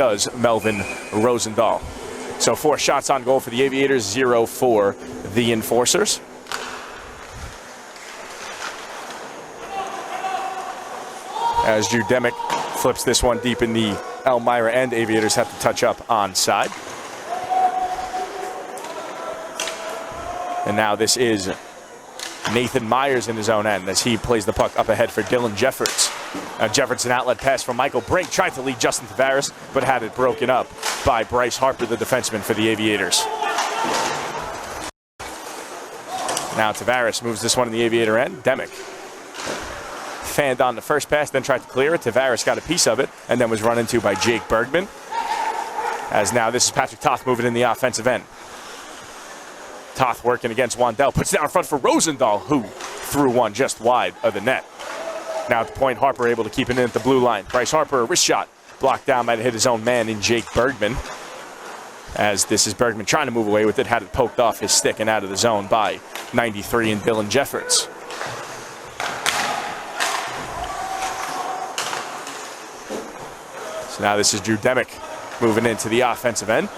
does Melvin Rosendahl. So 4 shots on goal for the Aviators, 0 for the Enforcers. As Drew Demick flips this one deep in the Elmira end, Aviators have to touch up onside. And now this is Nathan Myers in his own end as he plays the puck up ahead for Dylan Jeffords. Jeffords, an outlet pass from Michael Brink, tried to lead Justin Tavares, but had it broken up by Bryce Harper, the defenseman for the Aviators. Now Tavares moves this one in the Aviator end. Demick fanned on the first pass, then tried to clear it. Tavares got a piece of it, and then was run into by Jake Bergman. As now this is Patrick Toth moving in the offensive end. Toth working against Wandell, puts it down in front for Rosendahl, who threw one just wide of the net. Now at the point, Harper able to keep it in at the blue line. Bryce Harper, a wrist shot, blocked down, might have hit his own man in Jake Bergman. As this is Bergman trying to move away with it, had it poked off his stick and out of the zone by 93 and Dylan Jeffords. So now this is Drew Demick moving into the offensive end,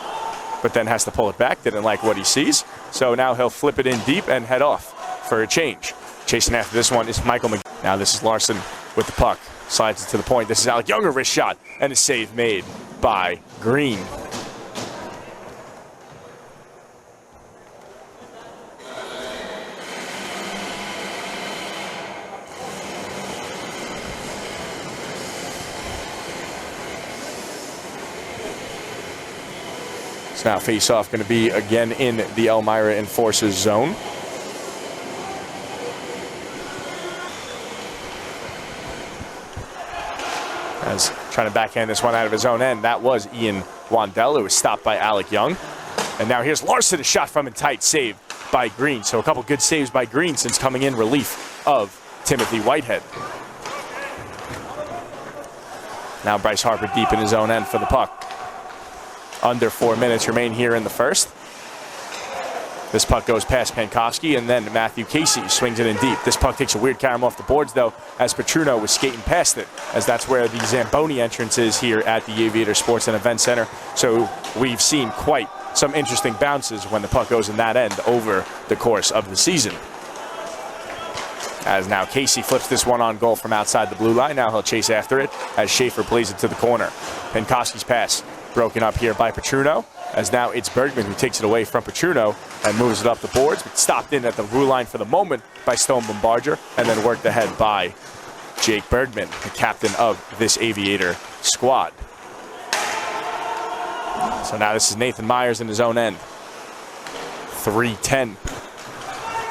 but then has to pull it back. Didn't like what he sees. So now he'll flip it in deep and head off for a change. Chasing after this one is Michael McGee. Now this is Larson with the puck. Slides it to the point. This is Alec Young, a wrist shot, and a save made by Green. So now face-off going to be again in the Elmira Enforcers zone. As trying to backhand this one out of his own end. That was Ian Wandell. It was stopped by Alec Young. And now here's Larson, a shot from in tight, save by Green. So a couple good saves by Green since coming in relief of Timothy Whitehead. Now Bryce Harper deep in his own end for the puck. Under 4 minutes remain here in the first. This puck goes past Pankowski, and then Matthew Casey swings it in deep. This puck takes a weird carom off the boards, though, as Petruno was skating past it, as that's where the Zamboni entrance is here at the Aviator Sports and Event Center. So we've seen quite some interesting bounces when the puck goes in that end over the course of the season. As now Casey flips this one on goal from outside the blue line. Now he'll chase after it as Schaefer plays it to the corner. Pankowski's pass broken up here by Petruno, as now it's Bergman who takes it away from Petruno and moves it up the boards, but stopped in at the blue line for the moment by Stone Bombardier, and then worked ahead by Jake Bergman, the captain of this Aviator squad. So now this is Nathan Myers in his own end. 3:10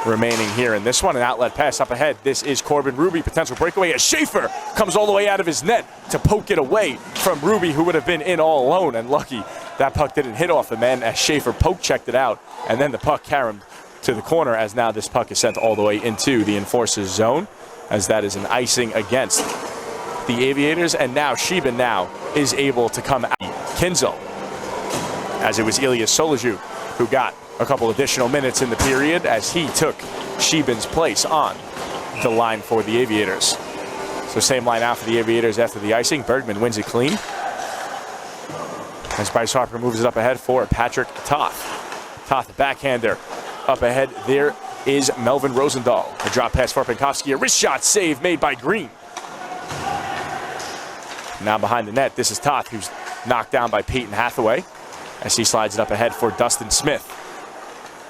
remaining here in this one. An outlet pass up ahead. This is Corbin Ruby, potential breakaway as Schaefer comes all the way out of his net to poke it away from Ruby, who would have been in all alone, and lucky that puck didn't hit off the man as Schaefer poke checked it out, and then the puck caromed to the corner, as now this puck is sent all the way into the Enforcers zone, as that is an icing against the Aviators. And now Sheben now is able to come out. Kinzel, as it was Ilya Solojuk who got a couple additional minutes in the period as he took Sheben's place on the line for the Aviators. So same line out for the Aviators after the icing. Bergman wins it clean, as Bryce Harper moves it up ahead for Patrick Toth. Toth, the backhander. Up ahead, there is Melvin Rosendahl. A drop pass for Pankowski. A wrist shot save made by Green. Now behind the net, this is Toth, who's knocked down by Peyton Hathaway as he slides it up ahead for Dustin Smith.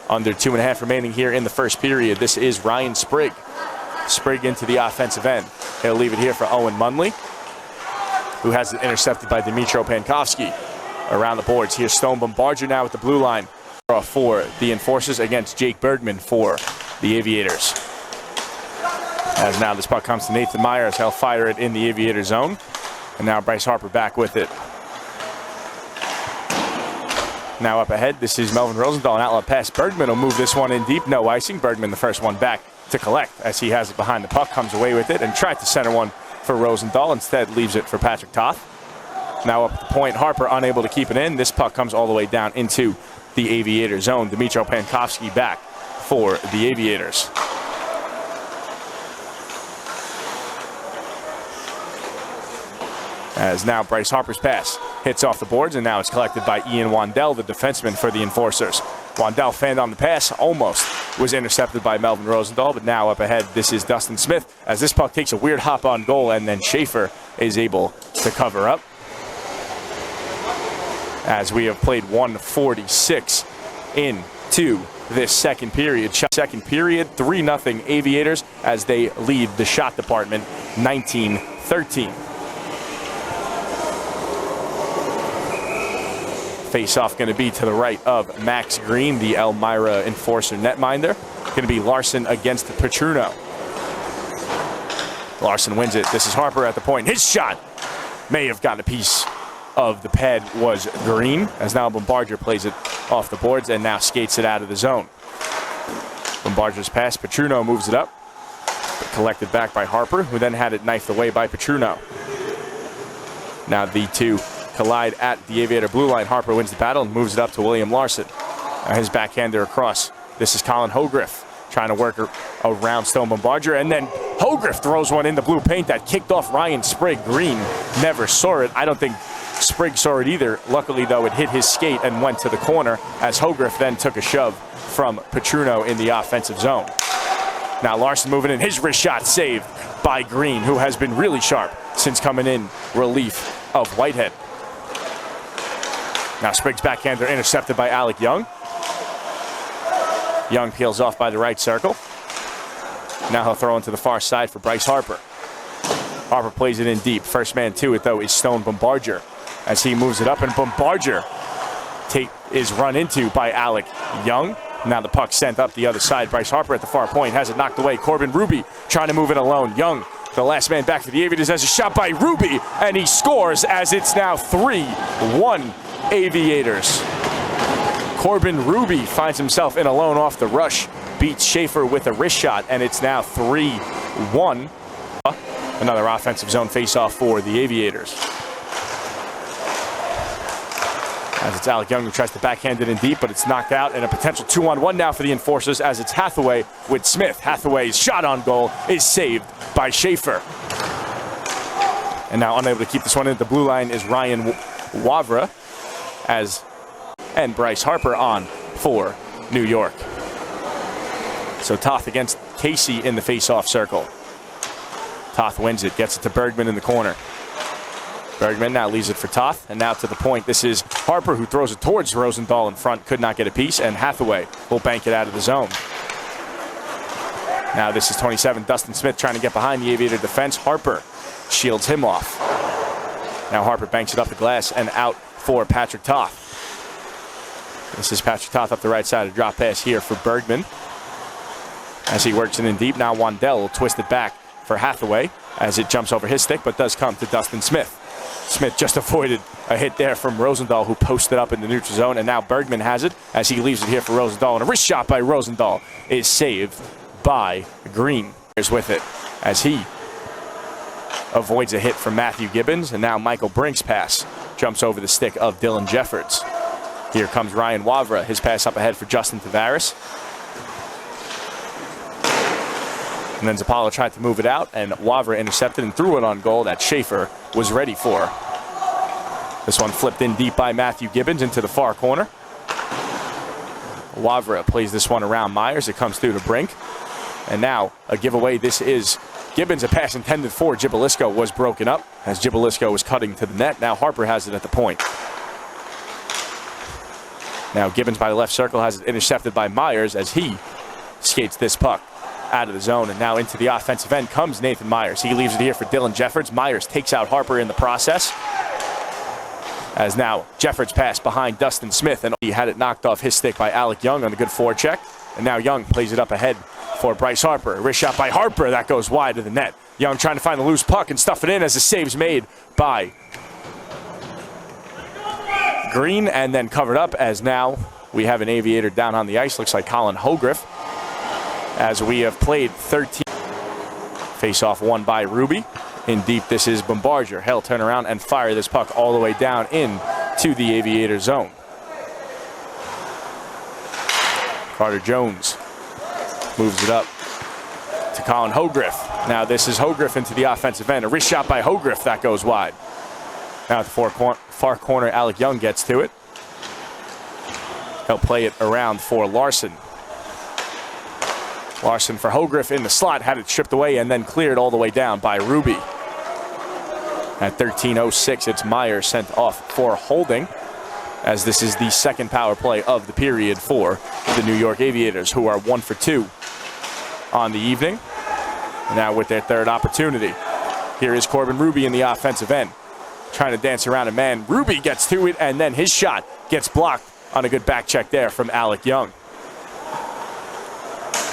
Under 2.5 remaining here in the first period. This is Ryan Sprigg. Sprigg into the offensive end. He'll leave it here for Owen Munley, who has it intercepted by Dmitro Pankowski. Around the boards, here's Stone Bombardier now with the blue line for the Enforcers against Jake Bergman for the Aviators. As now this puck comes to Nathan Myers, he'll fire it in the Aviator zone. And now Bryce Harper back with it. Now up ahead, this is Melvin Rosendahl, an outlet pass. Bergman will move this one in deep. No icing. Bergman the first one back to collect as he has it behind the puck, comes away with it and tried to center one for Rosendahl. Instead leaves it for Patrick Toth. Now up at the point, Harper unable to keep it in. This puck comes all the way down into the Aviator zone. Dmitro Pankowski back for the Aviators. As now Bryce Harper's pass hits off the boards, and now it's collected by Ian Wandell, the defenseman for the Enforcers. Wandell fanned on the pass, almost was intercepted by Melvin Rosendahl, but now up ahead, this is Dustin Smith, as this puck takes a weird hop on goal, and then Schaefer is able to cover up. As we have played 1:46 into this second period. Second period, 3-0 Aviators as they lead the shot department 19-13. Face-off going to be to the right of Max Green, the Elmira Enforcer netminder. Going to be Larson against Petruno. Larson wins it. This is Harper at the point. His shot may have gotten a piece of the pad, was Green, as now Bombardier plays it off the boards and now skates it out of the zone. Bombardier's pass, Petruno moves it up, collected back by Harper, who then had it knifed away by Petruno. Now the two collide at the Aviator blue line. Harper wins the battle and moves it up to William Larson. His backhander across. This is Colin Hogriff trying to work around Stone Bombardier, and then Hogriff throws one in the blue paint that kicked off Ryan Sprigg. Green never saw it. I don't think Sprigg saw it either. Luckily, though, it hit his skate and went to the corner as Hogriff then took a shove from Petruno in the offensive zone. Now Larson moving in. His wrist shot saved by Green, who has been really sharp since coming in relief of Whitehead. Now Sprigg's backhander intercepted by Alec Young. Young peels off by the right circle. Now he'll throw into the far side for Bryce Harper. Harper plays it in deep. First man to it, though, is Stone Bombardier as he moves it up, and Bombardier is run into by Alec Young. Now the puck sent up the other side. Bryce Harper at the far point has it knocked away. Corbin Ruby trying to move it alone. Young, the last man back for the Aviators, has a shot by Ruby, and he scores as it's now 3-1 Aviators. Corbin Ruby finds himself in alone off the rush, beats Schaefer with a wrist shot, and it's now 3-1. Another offensive zone face-off for the Aviators. As it's Alec Young who tries to backhand it in deep, but it's knocked out, and a potential 2-on-1 now for the Enforcers as it's Hathaway with Smith. Hathaway's shot on goal is saved by Schaefer. And now unable to keep this one in at the blue line is Ryan Wavra and Bryce Harper on for New York. So Toth against Casey in the face-off circle. Toth wins it, gets it to Bergman in the corner. Bergman now leaves it for Toth, and now to the point. This is Harper who throws it towards Rosendahl in front, could not get a piece, and Hathaway will bank it out of the zone. Now this is 27, Dustin Smith trying to get behind the Aviator defense. Harper shields him off. Now Harper banks it up the glass and out for Patrick Toth. This is Patrick Toth up the right side, a drop pass here for Bergman as he works it in deep. Now Wandell will twist it back for Hathaway as it jumps over his stick, but does come to Dustin Smith. Smith just avoided a hit there from Rosendahl, who posted up in the neutral zone, and now Bergman has it as he leaves it here for Rosendahl, and a wrist shot by Rosendahl is saved by Green. Here's with it as he avoids a hit from Matthew Gibbons, and now Michael Brink's pass jumps over the stick of Dylan Jeffords. Here comes Ryan Wavra, his pass up ahead for Justin Tavares. And then Zappala tried to move it out, and Wavra intercepted and threw it on goal that Schaefer was ready for. This one flipped in deep by Matthew Gibbons into the far corner. Wavra plays this one around Myers. It comes through to Brink. And now a giveaway. This is Gibbons. A pass intended for Gibalisco was broken up as Gibalisco was cutting to the net. Now Harper has it at the point. Now Gibbons by the left circle has it intercepted by Myers as he skates this puck out of the zone, and now into the offensive end comes Nathan Myers. He leaves it here for Dylan Jeffords. Myers takes out Harper in the process, as now Jeffords pass behind Dustin Smith, and he had it knocked off his stick by Alec Young on the good forecheck, and now Young plays it up ahead for Bryce Harper. A wrist shot by Harper that goes wide of the net. Young trying to find the loose puck and stuff it in as the save's made by Green, and then covered up as now we have an Aviator down on the ice. Looks like Colin Hogriff, as we have played 13. Face-off won by Ruby. In deep, this is Bombardier. He'll turn around and fire this puck all the way down into the Aviator zone. Carter Jones moves it up to Colin Hogriff. Now this is Hogriff into the offensive end. A wrist shot by Hogriff that goes wide. Now at the far corner, Alec Young gets to it. He'll play it around for Larson. Larson for Hogriff in the slot, had it stripped away and then cleared all the way down by Ruby. At 13:06, it's Meyer sent off for holding, as this is the second power play of the period for the New York Aviators, who are 1 for 2 on the evening. Now with their third opportunity. Here is Corbin Ruby in the offensive end, trying to dance around a man. Ruby gets to it, and then his shot gets blocked on a good back check there from Alec Young.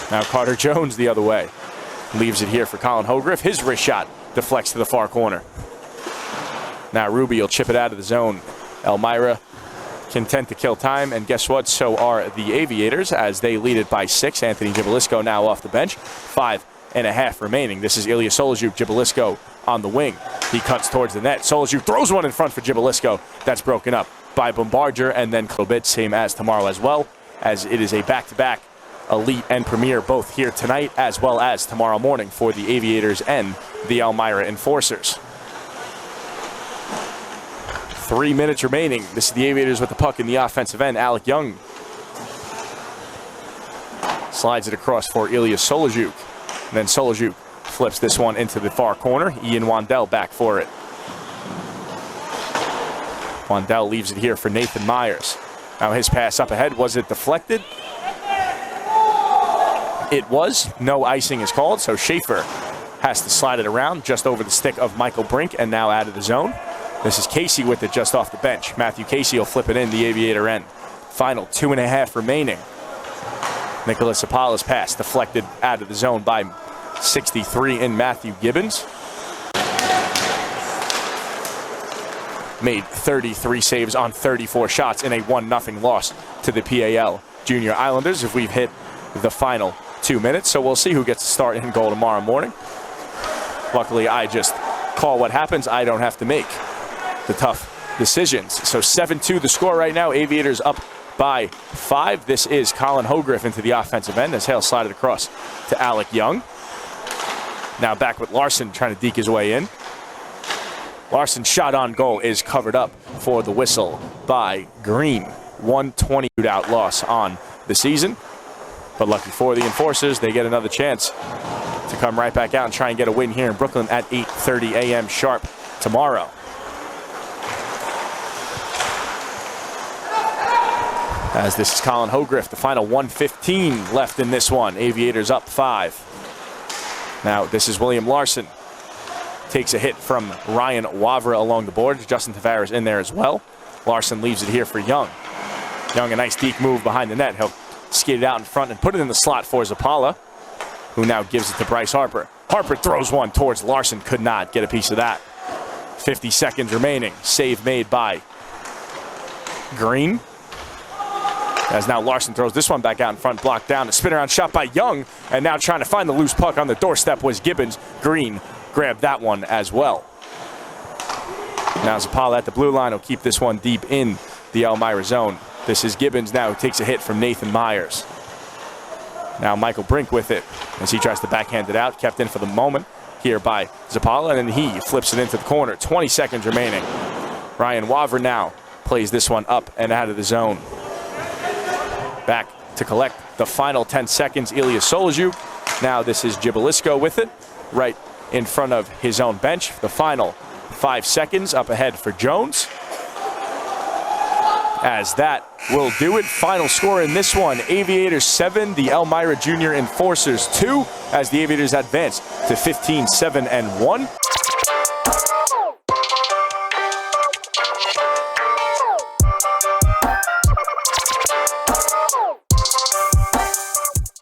Now Carter Jones the other way. Leaves it here for Colin Hogriff. His wrist shot deflects to the far corner. Now Ruby will chip it out of the zone. Elmira content to kill time, and guess what? So are the Aviators, as they lead it by 6. Anthony Gibalisco now off the bench. 5.5 remaining. This is Ilya Solojuk. Gibalisco on the wing. He cuts towards the net. Solojuk throws one in front for Gibalisco. That's broken up by Bombardier, and then Klobit, same as tomorrow as well, as it is a back-to-back Elite and Premier both here tonight as well as tomorrow morning for the Aviators and the Elmira Enforcers. 3 minutes remaining. This is the Aviators with the puck in the offensive end. Alec Young slides it across for Ilya Solojuk. And then Solojuk flips this one into the far corner. Ian Wandel back for it. Wandel leaves it here for Nathan Myers. Now his pass up ahead. Was it deflected? It was. No icing is called, so Schaefer has to slide it around just over the stick of Michael Brink and now out of the zone. This is Casey with it just off the bench. Matthew Casey will flip it in the Aviator end. Final 2.5 remaining. Nicholas Apala's pass deflected out of the zone by 63 in Matthew Gibbons. Made 33 saves on 34 shots in a 1-0 loss to the PAL Junior Islanders. If we've hit the final 2 minutes, so we'll see who gets to start in goal tomorrow morning. Luckily, I just call what happens. I don't have to make the tough decisions. So 7-2 the score right now. Aviators up by 5. This is Colin Hogriff into the offensive end as Hale slided across to Alec Young. Now back with Larson trying to deke his way in. Larson's shot on goal is covered up for the whistle by Green. 120 shootout loss on the season. But lucky for the Enforcers, they get another chance to come right back out and try and get a win here in Brooklyn at 8:30 a.m. sharp tomorrow. As this is Colin Hogriff, the final 1:15 left in this one. Aviators up 5. Now this is William Larson. Takes a hit from Ryan Wavra along the board. Justin Tavares in there as well. Larson leaves it here for Young. Young, a nice deke move behind the net. He'll skate it out in front and put it in the slot for Zapala, who now gives it to Bryce Harper. Harper throws one towards Larson. Could not get a piece of that. 50 seconds remaining. Save made by Green. As now Larson throws this one back out in front, blocked down. A spin around shot by Young, and now trying to find the loose puck on the doorstep was Gibbons. Green grabbed that one as well. Now Zapala at the blue line will keep this one deep in the Elmira zone. This is Gibbons now, who takes a hit from Nathan Myers. Now Michael Brink with it as he tries to backhand it out. Kept in for the moment here by Zapala, and then he flips it into the corner. 20 seconds remaining. Ryan Wavra now plays this one up and out of the zone. Back to collect the final 10 seconds, Ilya Solojuk. Now this is Gibalisco with it, right in front of his own bench. The final 5 seconds up ahead for Jones. As that will do it. Final score in this one, Aviators 7, the Elmira Junior Enforcers 2, as the Aviators advance to 15-7-1.